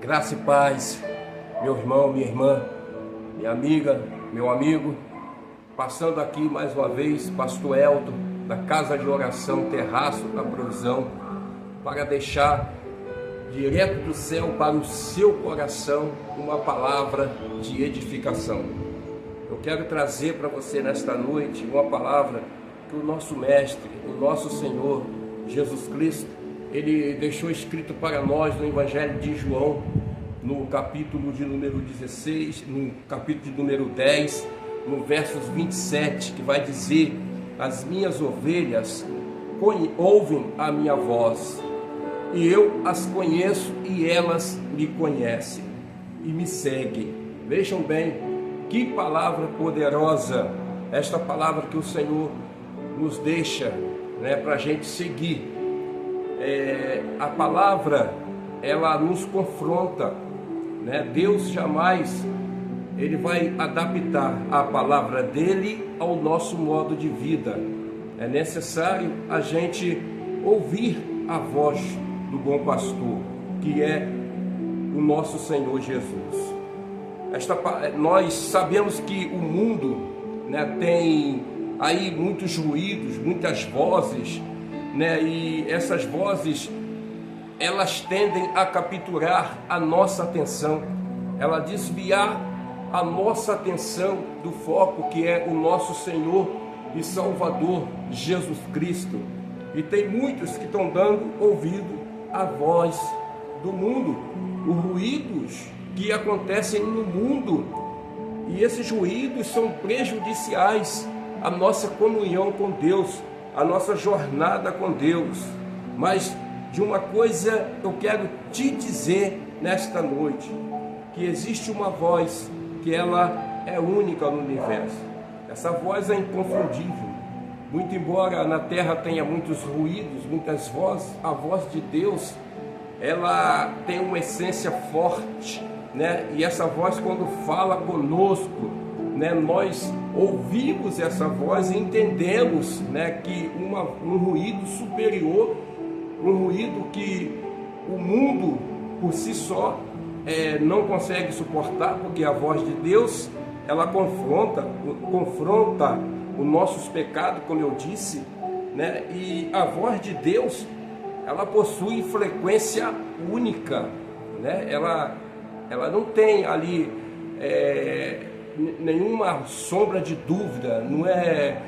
Graça e paz, meu irmão, minha irmã, minha amiga, meu amigo. Passando aqui mais uma vez, Pastor Elton, da Casa de Oração Terraço da Provisão, para deixar direto do céu para o seu coração uma palavra de edificação. Eu quero trazer para você nesta noite uma palavra que o nosso Mestre, o nosso Senhor Jesus Cristo, Ele deixou escrito para nós no Evangelho de João, no capítulo de número 16, no capítulo de número 10, no versos 27, que vai dizer: as minhas ovelhas ouvem a minha voz, e eu as conheço e elas me conhecem e me seguem. Vejam bem, que palavra poderosa, esta palavra que o Senhor nos deixa, para a gente seguir. A palavra, ela nos confronta, Deus jamais Ele vai adaptar a palavra dele ao nosso modo de vida. É necessário a gente ouvir a voz do bom pastor, que é o nosso Senhor Jesus. Nós sabemos que o mundo, tem aí muitos ruídos, muitas vozes, e essas vozes, elas tendem a capturar a nossa atenção, ela desviar a nossa atenção do foco que é o nosso Senhor e Salvador Jesus Cristo. E tem muitos que estão dando ouvido à voz do mundo, os ruídos que acontecem no mundo, e esses ruídos são prejudiciais à nossa comunhão com Deus, a nossa jornada com Deus. Mas de uma coisa eu quero te dizer nesta noite, que existe uma voz que ela é única no universo. Essa voz é inconfundível. Muito embora na terra tenha muitos ruídos, muitas vozes, a voz de Deus, ela tem uma essência forte, E essa voz, quando fala conosco, nós ouvimos essa voz e entendemos, que um ruído superior, um ruído que o mundo por si só não consegue suportar, porque a voz de Deus, ela confronta os nossos pecados, como eu disse, e a voz de Deus, ela possui frequência única, ela não tem ali nenhuma sombra de dúvida, não é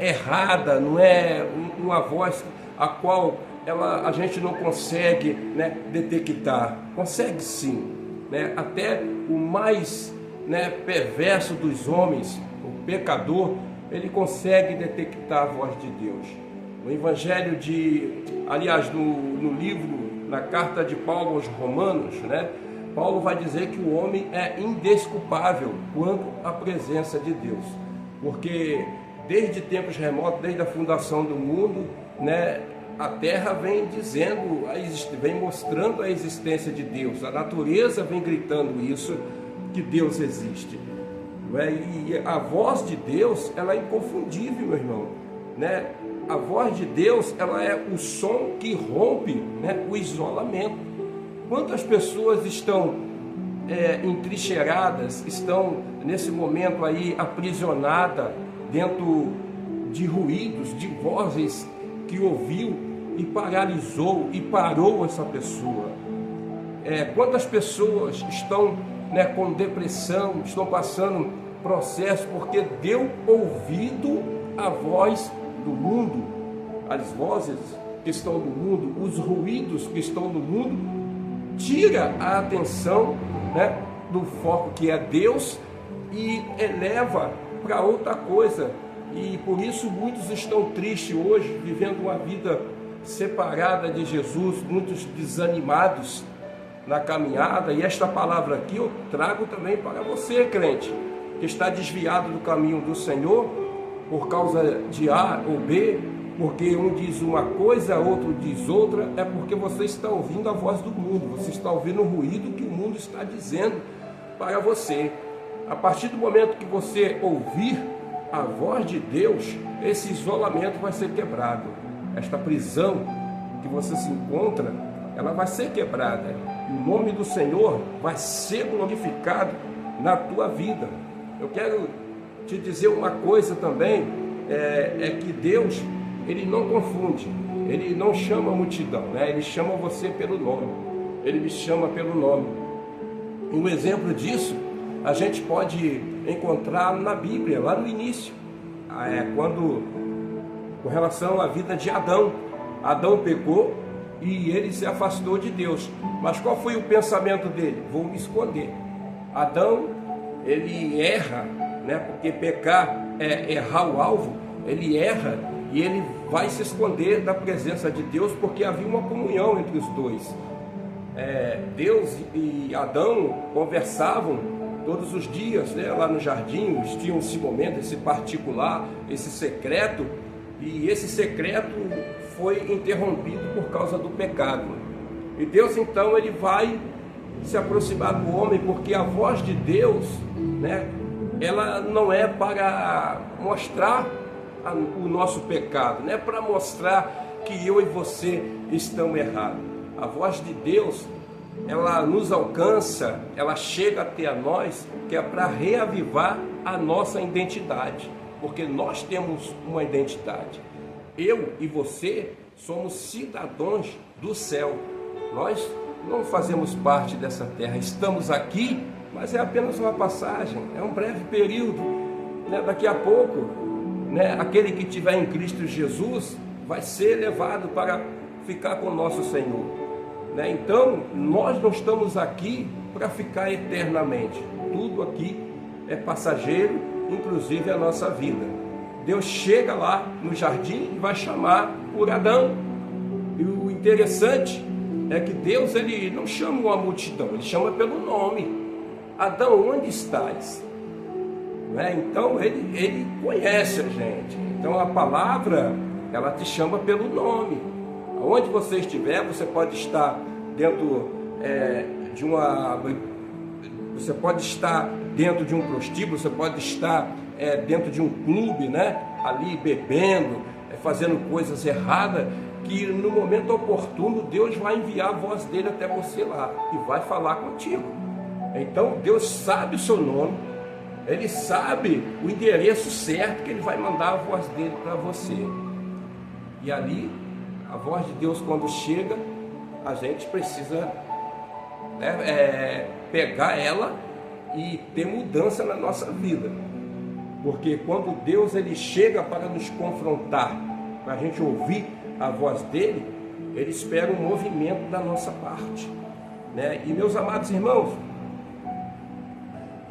errada, não é uma voz a qual a gente não consegue detectar. Consegue sim, até o mais perverso dos homens, o pecador, ele consegue detectar a voz de Deus. No Evangelho no livro, na carta de Paulo aos Romanos, Paulo vai dizer que o homem é indesculpável quanto à presença de Deus, porque desde tempos remotos, desde a fundação do mundo, a terra vem dizendo, vem mostrando a existência de Deus, a natureza vem gritando isso, que Deus existe, E a voz de Deus, ela é inconfundível, meu irmão, A voz de Deus, ela é o som que rompe, o isolamento. Quantas pessoas estão entrincheiradas, estão nesse momento aí aprisionadas dentro de ruídos, de vozes que ouviu e paralisou e parou essa pessoa. Quantas pessoas estão com depressão, estão passando processo porque deu ouvido à voz do mundo, as vozes que estão no mundo, os ruídos que estão no mundo, tira a atenção do foco que é Deus e eleva para outra coisa. E por isso muitos estão tristes hoje, vivendo uma vida separada de Jesus, muitos desanimados na caminhada. E esta palavra aqui eu trago também para você, crente, que está desviado do caminho do Senhor por causa de A ou B, porque um diz uma coisa, outro diz outra. É porque você está ouvindo a voz do mundo, você está ouvindo o ruído que o mundo está dizendo para você. A partir do momento que você ouvir a voz de Deus, esse isolamento vai ser quebrado. Esta prisão que você se encontra, ela vai ser quebrada. E o nome do Senhor vai ser glorificado na tua vida. Eu quero te dizer uma coisa também, é que Deus, Ele não confunde, Ele não chama a multidão, né? Ele chama você pelo nome, Ele me chama pelo nome. E um exemplo disso, a gente pode encontrar na Bíblia, lá no início, com relação à vida de Adão. Adão pecou e ele se afastou de Deus. Mas qual foi o pensamento dele? Vou me esconder. Adão, ele erra, né? Porque pecar é errar o alvo. Ele erra e ele vai se esconder da presença de Deus, porque havia uma comunhão entre os dois. Deus e Adão conversavam todos os dias, né? Lá no jardim, eles tinham esse momento, esse particular, esse secreto. E esse secreto foi interrompido por causa do pecado. E Deus então ele vai se aproximar do homem, porque a voz de Deus, né, ela não é para mostrar o nosso pecado, não é para mostrar que eu e você estão errados. A voz de Deus, ela nos alcança, ela chega até a nós, que é para reavivar a nossa identidade. Porque nós temos uma identidade. Eu e você somos cidadãos do céu. Nós não fazemos parte dessa terra. Estamos aqui, mas é apenas uma passagem. É um breve período, né? Daqui a pouco, né, aquele que estiver em Cristo Jesus vai ser levado para ficar com o nosso Senhor, né? Então, nós não estamos aqui para ficar eternamente. Tudo aqui é passageiro, inclusive a nossa vida. Deus chega lá no jardim e vai chamar por Adão. E o interessante é que Deus ele não chama uma multidão, ele chama pelo nome. Adão, onde estás? Né? Então ele conhece a gente. Então a palavra ela te chama pelo nome. Aonde você estiver, você pode estar dentro de uma... Você pode estar dentro de um prostíbulo, você pode estar dentro de um clube, né? Ali bebendo, fazendo coisas erradas, que no momento oportuno Deus vai enviar a voz dele até você lá e vai falar contigo. Então Deus sabe o seu nome, Ele sabe o endereço certo que Ele vai mandar a voz dele para você. E ali, a voz de Deus quando chega, a gente precisa, né, pegar ela e ter mudança na nossa vida. Porque quando Deus ele chega para nos confrontar, para a gente ouvir a voz dele, Ele espera um movimento da nossa parte, né? E meus amados irmãos,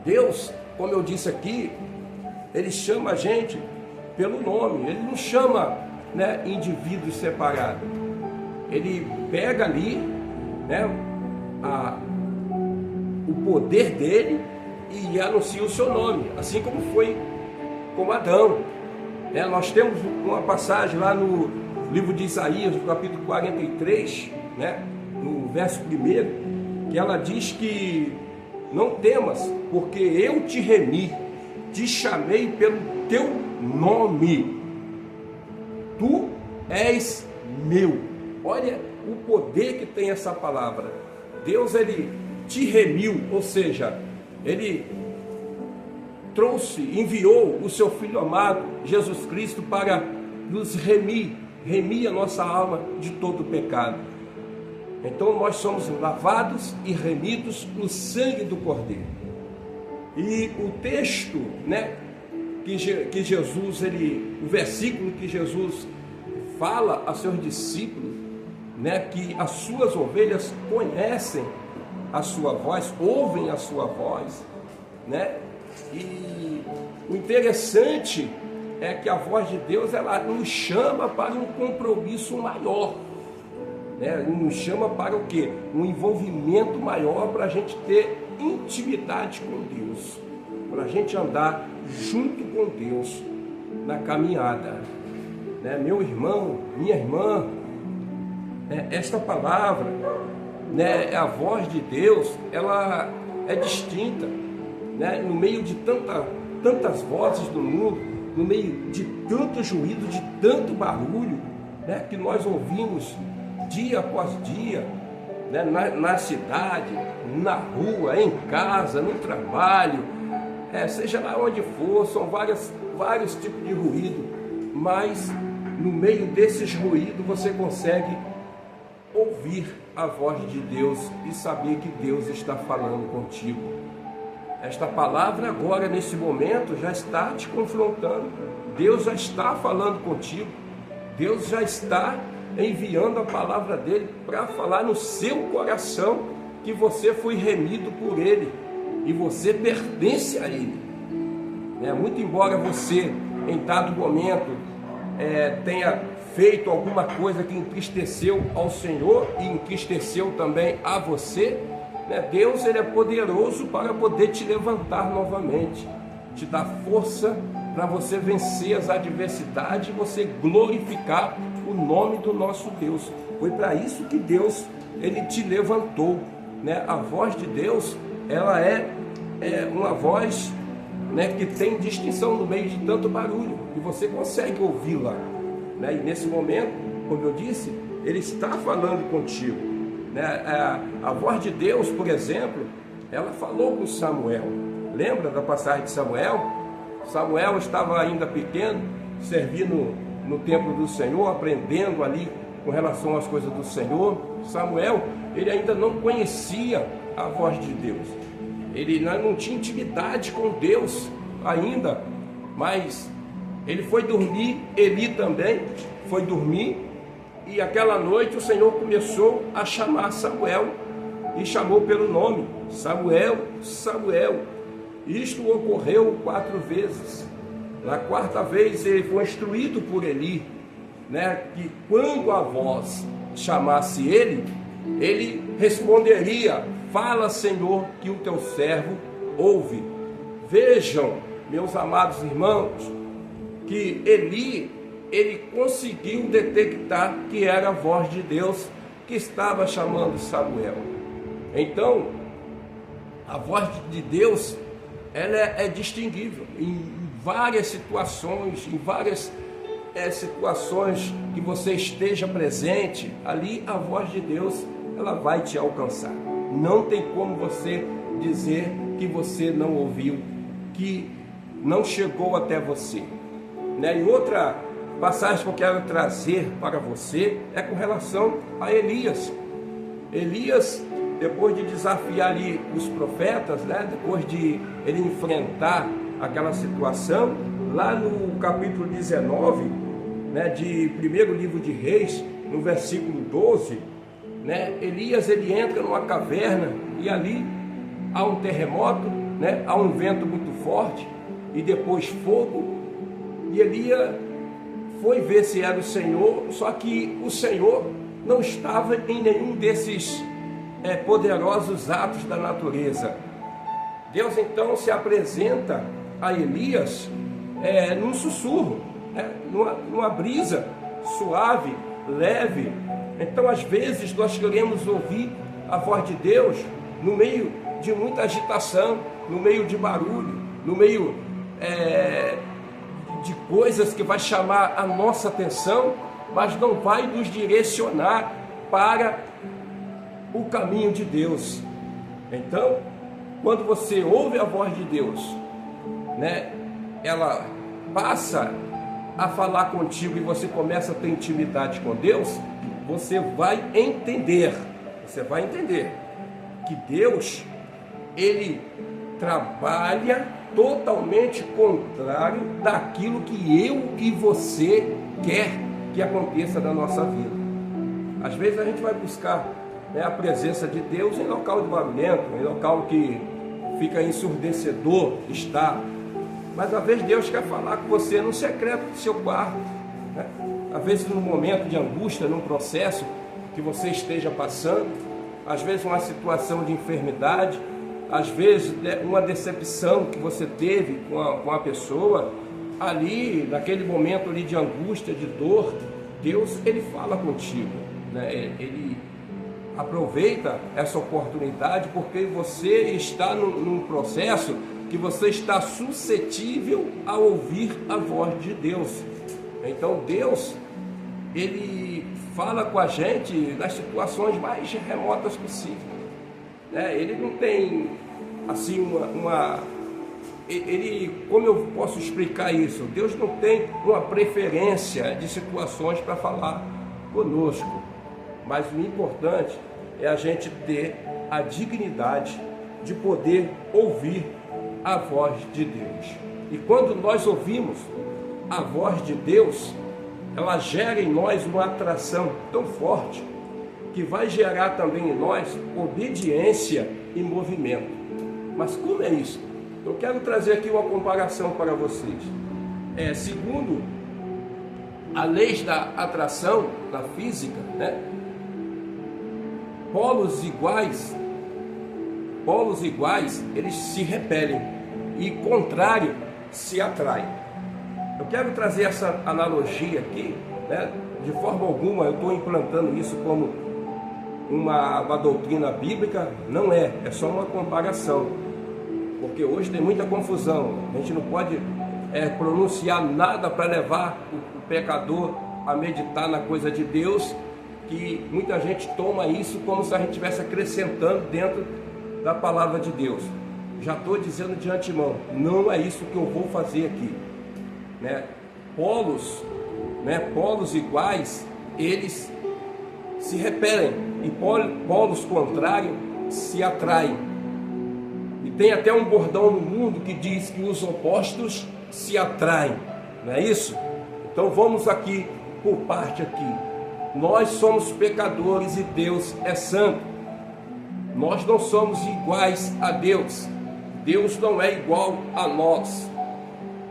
Deus, como eu disse aqui, Ele chama a gente pelo nome. Ele não chama, né, indivíduos separados. Ele pega ali, né, o poder dele e anuncia o seu nome, assim como foi com Adão. Nós temos uma passagem lá no livro de Isaías, no capítulo 43, né, no verso 1, que ela diz que não temas, porque eu te remi, te chamei pelo teu nome, tu és meu. Olha o poder que tem essa palavra. Deus ele te remiu, ou seja, Ele enviou o seu Filho amado, Jesus Cristo, para nos remir a nossa alma de todo pecado. Então nós somos lavados e remidos no sangue do Cordeiro. E o texto, né, que Jesus, o versículo que Jesus fala a seus discípulos, né, que as suas ovelhas conhecem a sua voz, ouvem a sua voz, né? E o interessante é que a voz de Deus ela nos chama para um compromisso maior, né? Nos chama para o quê? Um envolvimento maior, para a gente ter intimidade com Deus, para a gente andar junto com Deus na caminhada, né? Meu irmão, minha irmã, esta palavra, né, a voz de Deus, ela é distinta, né? No meio de tantas vozes do mundo, no meio de tanto ruído, de tanto barulho, né, que nós ouvimos dia após dia, né, na cidade, na rua, em casa, no trabalho, seja lá onde for, são vários tipos de ruído, mas no meio desses ruídos você consegue ouvir a voz de Deus e saber que Deus está falando contigo. Esta palavra agora, nesse momento, já está te confrontando. Deus já está falando contigo. Deus já está enviando a palavra dele para falar no seu coração que você foi remido por ele e você pertence a ele. Muito embora você, em dado momento, tenha feito alguma coisa que entristeceu ao Senhor e entristeceu também a você, Deus, ele é poderoso para poder te levantar novamente, te dar força para você vencer as adversidades e você glorificar o nome do nosso Deus. Foi para isso que Deus, ele te levantou, A voz de Deus, ela é uma voz, que tem distinção no meio de tanto barulho e você consegue ouvi-la, E nesse momento, como eu disse, ele está falando contigo, A voz de Deus, por exemplo, ela falou com Samuel. Lembra da passagem de Samuel? Samuel estava ainda pequeno, servindo no templo do Senhor, aprendendo ali com relação às coisas do Senhor. Samuel, ele ainda não conhecia a voz de Deus, ele não tinha intimidade com Deus ainda, mas ele foi dormir, Eli também foi dormir, e aquela noite o Senhor começou a chamar Samuel, e chamou pelo nome: Samuel, Samuel. Isto ocorreu 4 vezes. Na 4ª vez ele foi instruído por Eli, que quando a voz chamasse ele, ele responderia: fala, Senhor, que o teu servo ouve. Vejam, meus amados irmãos, que Eli, ele conseguiu detectar que era a voz de Deus que estava chamando Samuel. Então, a voz de Deus, ela é distinguível em várias situações, situações que você esteja presente, ali a voz de Deus, ela vai te alcançar. Não tem como você dizer que você não ouviu, que não chegou até você. E outra passagem que eu quero trazer para você é com relação a Elias. Elias, depois de desafiar ali os profetas, depois de ele enfrentar aquela situação, lá no capítulo 19, de primeiro livro de Reis, no versículo 12, Elias, ele entra numa caverna e ali há um terremoto, há um vento muito forte e depois fogo, e Elias foi ver se era o Senhor, só que o Senhor não estava em nenhum desses poderosos atos da natureza. Deus então se apresenta a Elias num sussurro, numa brisa suave, leve. Então, às vezes, nós queremos ouvir a voz de Deus no meio de muita agitação, no meio de barulho, no meio de coisas que vai chamar a nossa atenção, mas não vai nos direcionar para o caminho de Deus. Então, quando você ouve a voz de Deus, ela passa a falar contigo e você começa a ter intimidade com Deus, você vai entender que Deus, ele trabalha totalmente contrário daquilo que eu e você quer que aconteça na nossa vida. Às vezes a gente vai buscar a presença de Deus em local de barulhento, em local que fica ensurdecedor estar, mas às vezes Deus quer falar com você no secreto do seu quarto, às vezes num momento de angústia, num processo que você esteja passando, às vezes uma situação de enfermidade, às vezes uma decepção que você teve com a pessoa, ali, naquele momento ali de angústia, de dor, Deus, ele fala contigo, ele aproveita essa oportunidade porque você está num processo que você está suscetível a ouvir a voz de Deus. Então Deus, ele fala com a gente nas situações mais remotas possíveis, né? Ele não tem assim como eu posso explicar isso? Deus não tem uma preferência de situações para falar conosco, mas o importante é a gente ter a dignidade de poder ouvir a voz de Deus. E quando nós ouvimos a voz de Deus, ela gera em nós uma atração tão forte que vai gerar também em nós obediência e movimento. Mas como é isso? Eu quero trazer aqui uma comparação para vocês. Segundo a lei da atração na física, né? Polos iguais, eles se repelem e contrário se atrai. Eu quero trazer essa analogia aqui, né? De forma alguma eu estou implantando isso como uma doutrina bíblica, não é só uma comparação, porque hoje tem muita confusão, a gente não pode pronunciar nada para levar o pecador a meditar na coisa de Deus, que muita gente toma isso como se a gente estivesse acrescentando dentro da palavra de Deus. Já estou dizendo de antemão, não é isso que eu vou fazer aqui, né? Polos iguais, eles se repelem, e polos contrários se atraem. E tem até um bordão no mundo que diz que os opostos se atraem, não é isso? Então vamos aqui por parte aqui. Nós somos pecadores e Deus é santo. Nós não somos iguais a Deus. Deus não é igual a nós.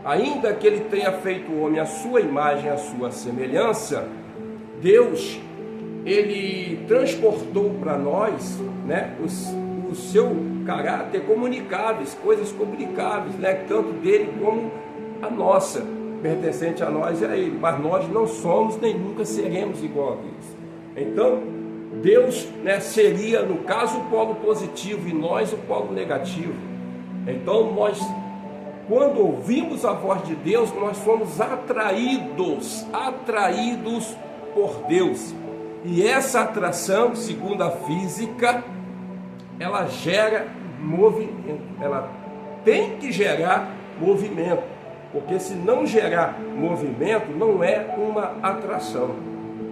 Ainda que Ele tenha feito o homem à sua imagem, à sua semelhança, Deus, Ele transportou para nós, né, o seu caráter comunicáveis, coisas comunicáveis, né, tanto dele como a nossa, pertencente a nós e a Ele. Mas nós não somos nem nunca seremos igual a Deus. Então, Deus, né, seria, no caso, o polo positivo e nós o polo negativo. Então, nós, quando ouvimos a voz de Deus, nós somos atraídos por Deus. E essa atração, segundo a física, ela gera movimento. Ela tem que gerar movimento, porque se não gerar movimento, não é uma atração,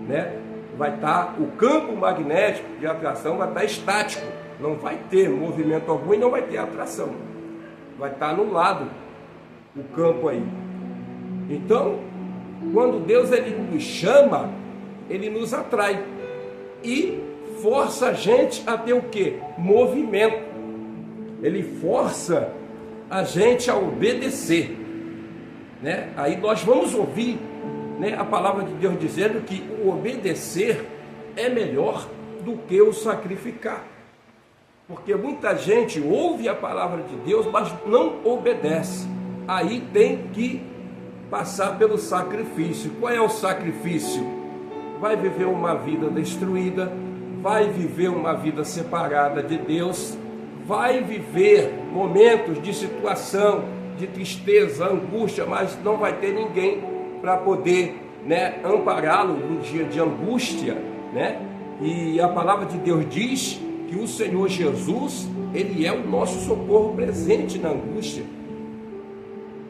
né? Vai estar, o campo magnético de atração vai estar estático, não vai ter movimento algum e não vai ter atração. Vai estar anulado o campo aí. Então, quando Deus ele nos chama, Ele nos atrai e força a gente a ter o quê? Movimento. Ele força a gente a obedecer, né? Aí nós vamos ouvir, né, a palavra de Deus dizendo que o obedecer é melhor do que o sacrificar. Porque muita gente ouve a palavra de Deus, mas não obedece. Aí tem que passar pelo sacrifício. Qual é o sacrifício? Vai viver uma vida destruída, vai viver uma vida separada de Deus, vai viver momentos de situação, de tristeza, angústia, mas não vai ter ninguém para poder, né, ampará-lo no dia de angústia, né? E a palavra de Deus diz que o Senhor Jesus, Ele é o nosso socorro presente na angústia,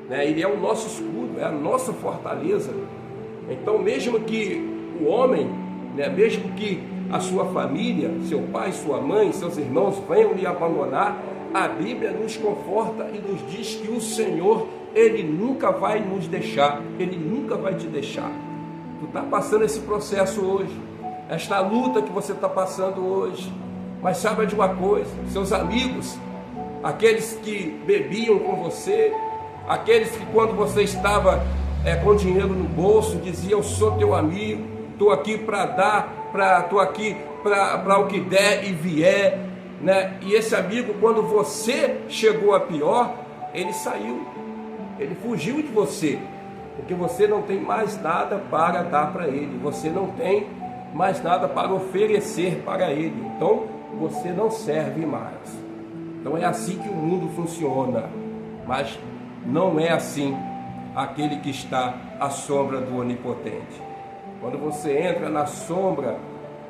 né? Ele é o nosso escudo, é a nossa fortaleza. Então, mesmo que o homem, né, mesmo que a sua família, seu pai, sua mãe, seus irmãos venham lhe abandonar, a Bíblia nos conforta e nos diz que o Senhor, Ele nunca vai nos deixar, Ele nunca vai te deixar. Tu está passando esse processo hoje, esta luta que você está passando hoje, mas saiba de uma coisa, seus amigos, aqueles que bebiam com você, aqueles que quando você estava com dinheiro no bolso, diziam: eu sou teu amigo, estou aqui para dar, estou aqui para o que der e vier, né? E esse amigo, quando você chegou a pior, ele saiu, ele fugiu de você, porque você não tem mais nada para dar para ele, você não tem mais nada para oferecer para ele, então você não serve mais. Então é assim que o mundo funciona, mas não é assim aquele que está à sombra do Onipotente. Quando você entra na sombra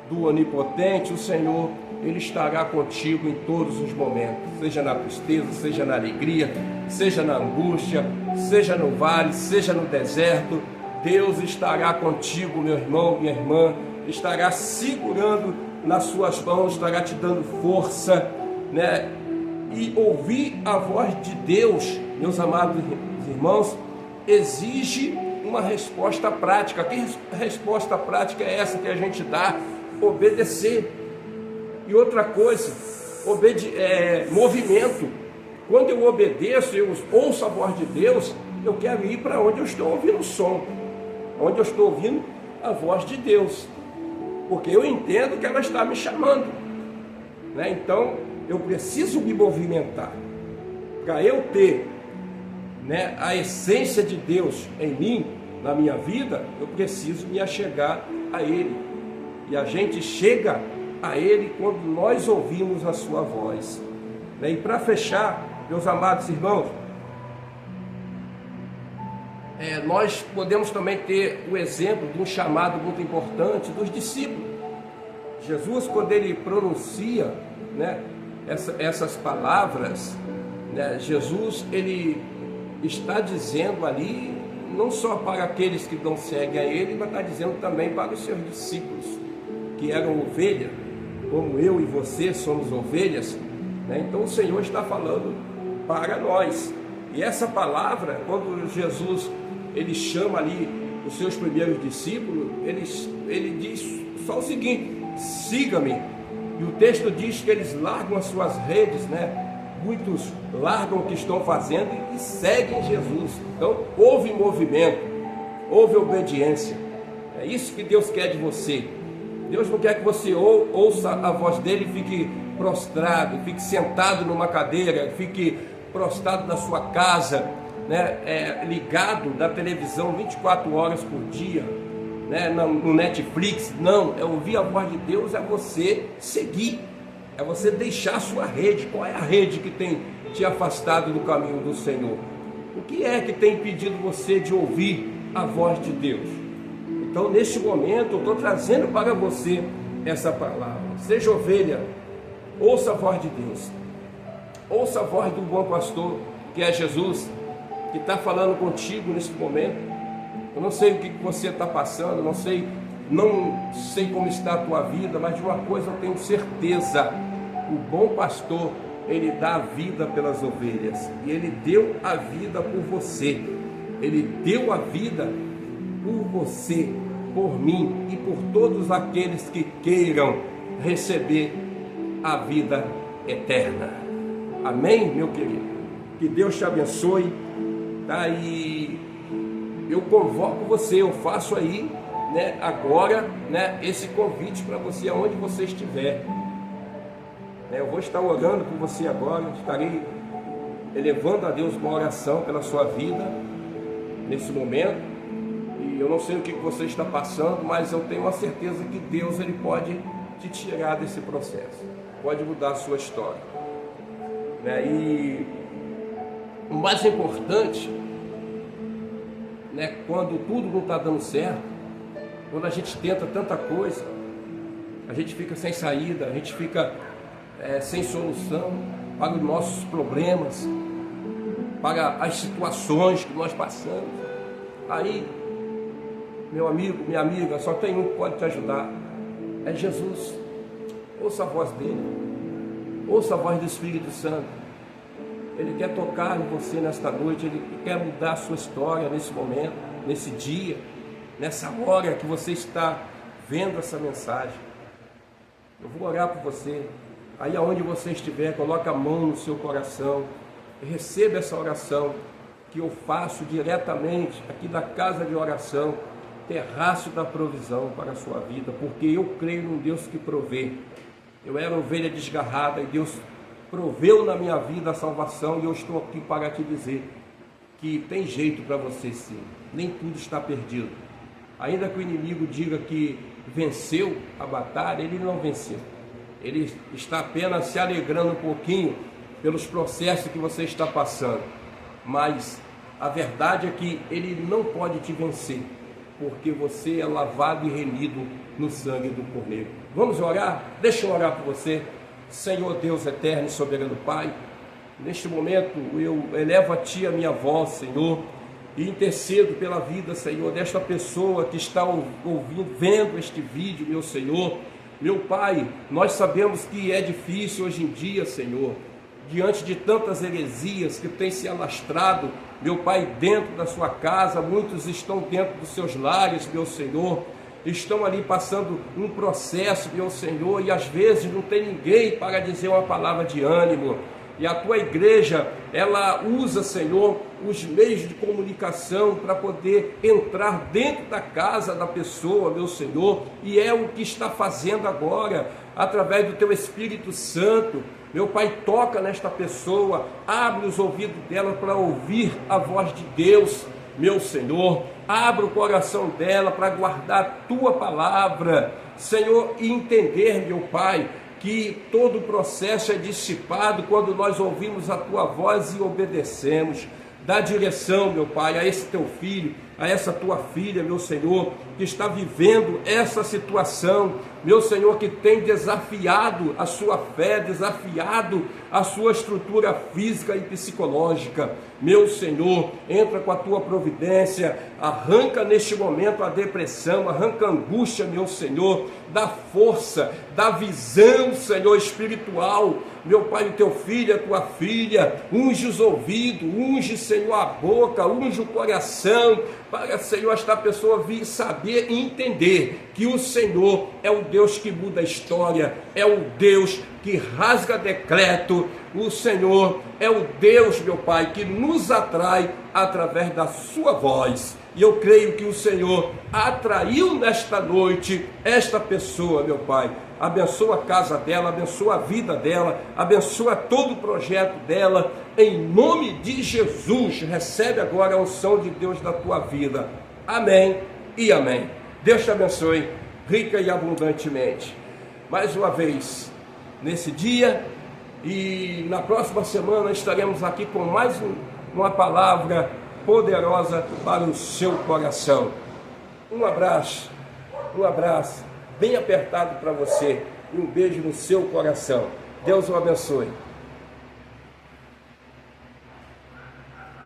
do Onipotente, o Senhor, Ele estará contigo em todos os momentos, seja na tristeza, seja na alegria, seja na angústia, seja no vale, seja no deserto. Deus estará contigo, meu irmão, minha irmã, estará segurando nas suas mãos, estará te dando força, né? E ouvir a voz de Deus, meus amados irmãos, exige uma resposta prática. Que resposta prática é essa que a gente dá? Obedecer. E outra coisa, movimento. Quando eu obedeço, eu ouço a voz de Deus, eu quero ir para onde eu estou ouvindo o som, onde eu estou ouvindo a voz de Deus, porque eu entendo que ela está me chamando, né? Então eu preciso me movimentar. Para eu ter, né, a essência de Deus em mim, na minha vida, eu preciso me achegar a Ele. E a gente chega a Ele quando nós ouvimos a sua voz, né? E para fechar, meus amados irmãos, nós podemos também ter o exemplo de um chamado muito importante dos discípulos. Jesus, quando Ele pronuncia, né, essas palavras, né, Jesus, Ele está dizendo ali, não só para aqueles que não seguem a Ele, mas está dizendo também para os seus discípulos, que eram ovelhas, como eu e você somos ovelhas, né? Então o Senhor está falando para nós. E essa palavra, quando Jesus Ele chama ali os seus primeiros discípulos, ele diz só o seguinte: siga-me. E o texto diz que eles largam as suas redes, né? Muitos largam o que estão fazendo e seguem Jesus. Então houve movimento, houve obediência. É isso que Deus quer de você. Deus não quer que você ouça a voz dele e fique prostrado, fique sentado numa cadeira, fique prostrado na sua casa, né, ligado na televisão 24 horas por dia, né, no Netflix. Não, é ouvir a voz de Deus, é você seguir, é você deixar a sua rede. Qual é a rede que tem te afastado do caminho do Senhor? O que é que tem impedido você de ouvir a voz de Deus? Então, neste momento, eu estou trazendo para você essa palavra. Seja ovelha, ouça a voz de Deus, ouça a voz do bom pastor, que é Jesus, que está falando contigo nesse momento. Eu não sei o que você está passando, não sei como está a tua vida, mas de uma coisa eu tenho certeza: o bom pastor, ele dá a vida pelas ovelhas, e ele deu a vida por você, ele deu a vida por você, por mim e por todos aqueles que queiram receber a vida eterna. Amém, meu querido? Que Deus te abençoe, tá? E eu convoco você, eu faço aí, né, agora, né, esse convite para você, aonde você estiver. Eu vou estar orando por você agora, estarei elevando a Deus uma oração pela sua vida nesse momento. E eu não sei o que você está passando, mas eu tenho a certeza que Deus, ele pode te tirar desse processo, pode mudar a sua história, né? E o mais importante, né, quando tudo não está dando certo, quando a gente tenta tanta coisa, a gente fica sem saída, a gente fica sem solução para os nossos problemas, para as situações que nós passamos. Aí, meu amigo, minha amiga, só tem um que pode te ajudar: é Jesus. Ouça a voz dele, ouça a voz do Espírito Santo. Ele quer tocar em você nesta noite, ele quer mudar a sua história nesse momento, nesse dia, nessa hora que você está vendo essa mensagem. Eu vou orar por você. Aí aonde você estiver, coloque a mão no seu coração, receba essa oração que eu faço diretamente aqui da casa de oração, Terraço da Provisão, para a sua vida, porque eu creio num Deus que provê. Eu era ovelha desgarrada e Deus proveu na minha vida a salvação, e eu estou aqui para te dizer que tem jeito para você sim, nem tudo está perdido. Ainda que o inimigo diga que venceu a batalha, ele não venceu. Ele está apenas se alegrando um pouquinho pelos processos que você está passando, mas a verdade é que ele não pode te vencer, porque você é lavado e remido no sangue do Cordeiro. Vamos orar? Deixa eu orar por você. Senhor Deus eterno e soberano Pai, neste momento eu elevo a Ti a minha voz, Senhor, e intercedo pela vida, Senhor, desta pessoa que está ouvindo, vendo este vídeo, meu Senhor. Meu Pai, nós sabemos que é difícil hoje em dia, Senhor, diante de tantas heresias que têm se alastrado, meu Pai, dentro da sua casa, muitos estão dentro dos seus lares, meu Senhor, estão ali passando um processo, meu Senhor, e às vezes não tem ninguém para dizer uma palavra de ânimo. E a tua igreja, ela usa, Senhor, os meios de comunicação para poder entrar dentro da casa da pessoa, meu Senhor, e é o que está fazendo agora, através do teu Espírito Santo. Meu Pai, toca nesta pessoa, abre os ouvidos dela para ouvir a voz de Deus, meu Senhor, abre o coração dela para guardar a tua palavra, Senhor, e entender, meu Pai, que todo o processo é dissipado quando nós ouvimos a tua voz e obedecemos. Dá direção, meu Pai, a esse teu filho, a essa tua filha, meu Senhor, que está vivendo essa situação, meu Senhor, que tem desafiado a sua fé, desafiado a sua estrutura física e psicológica. Meu Senhor, entra com a tua providência, arranca neste momento a depressão, arranca a angústia, meu Senhor, dá força, dá visão, Senhor, espiritual. Meu Pai, o teu filho, a tua filha, unge os ouvidos, unge, Senhor, a boca, unge o coração, para, Senhor, esta pessoa vir saber e entender que o Senhor é o Deus que muda a história, é o Deus que rasga decreto, o Senhor é o Deus, meu Pai, que nos atrai através da sua voz. E eu creio que o Senhor atraiu nesta noite esta pessoa, meu Pai. Abençoa a casa dela, abençoa a vida dela, abençoa todo o projeto dela, em nome de Jesus. Recebe agora a unção de Deus na tua vida. Amém e amém. Deus te abençoe rica e abundantemente. Mais uma vez, nesse dia e na próxima semana estaremos aqui com mais uma palavra poderosa para o seu coração. Um abraço bem apertado para você e um beijo no seu coração. Deus o abençoe.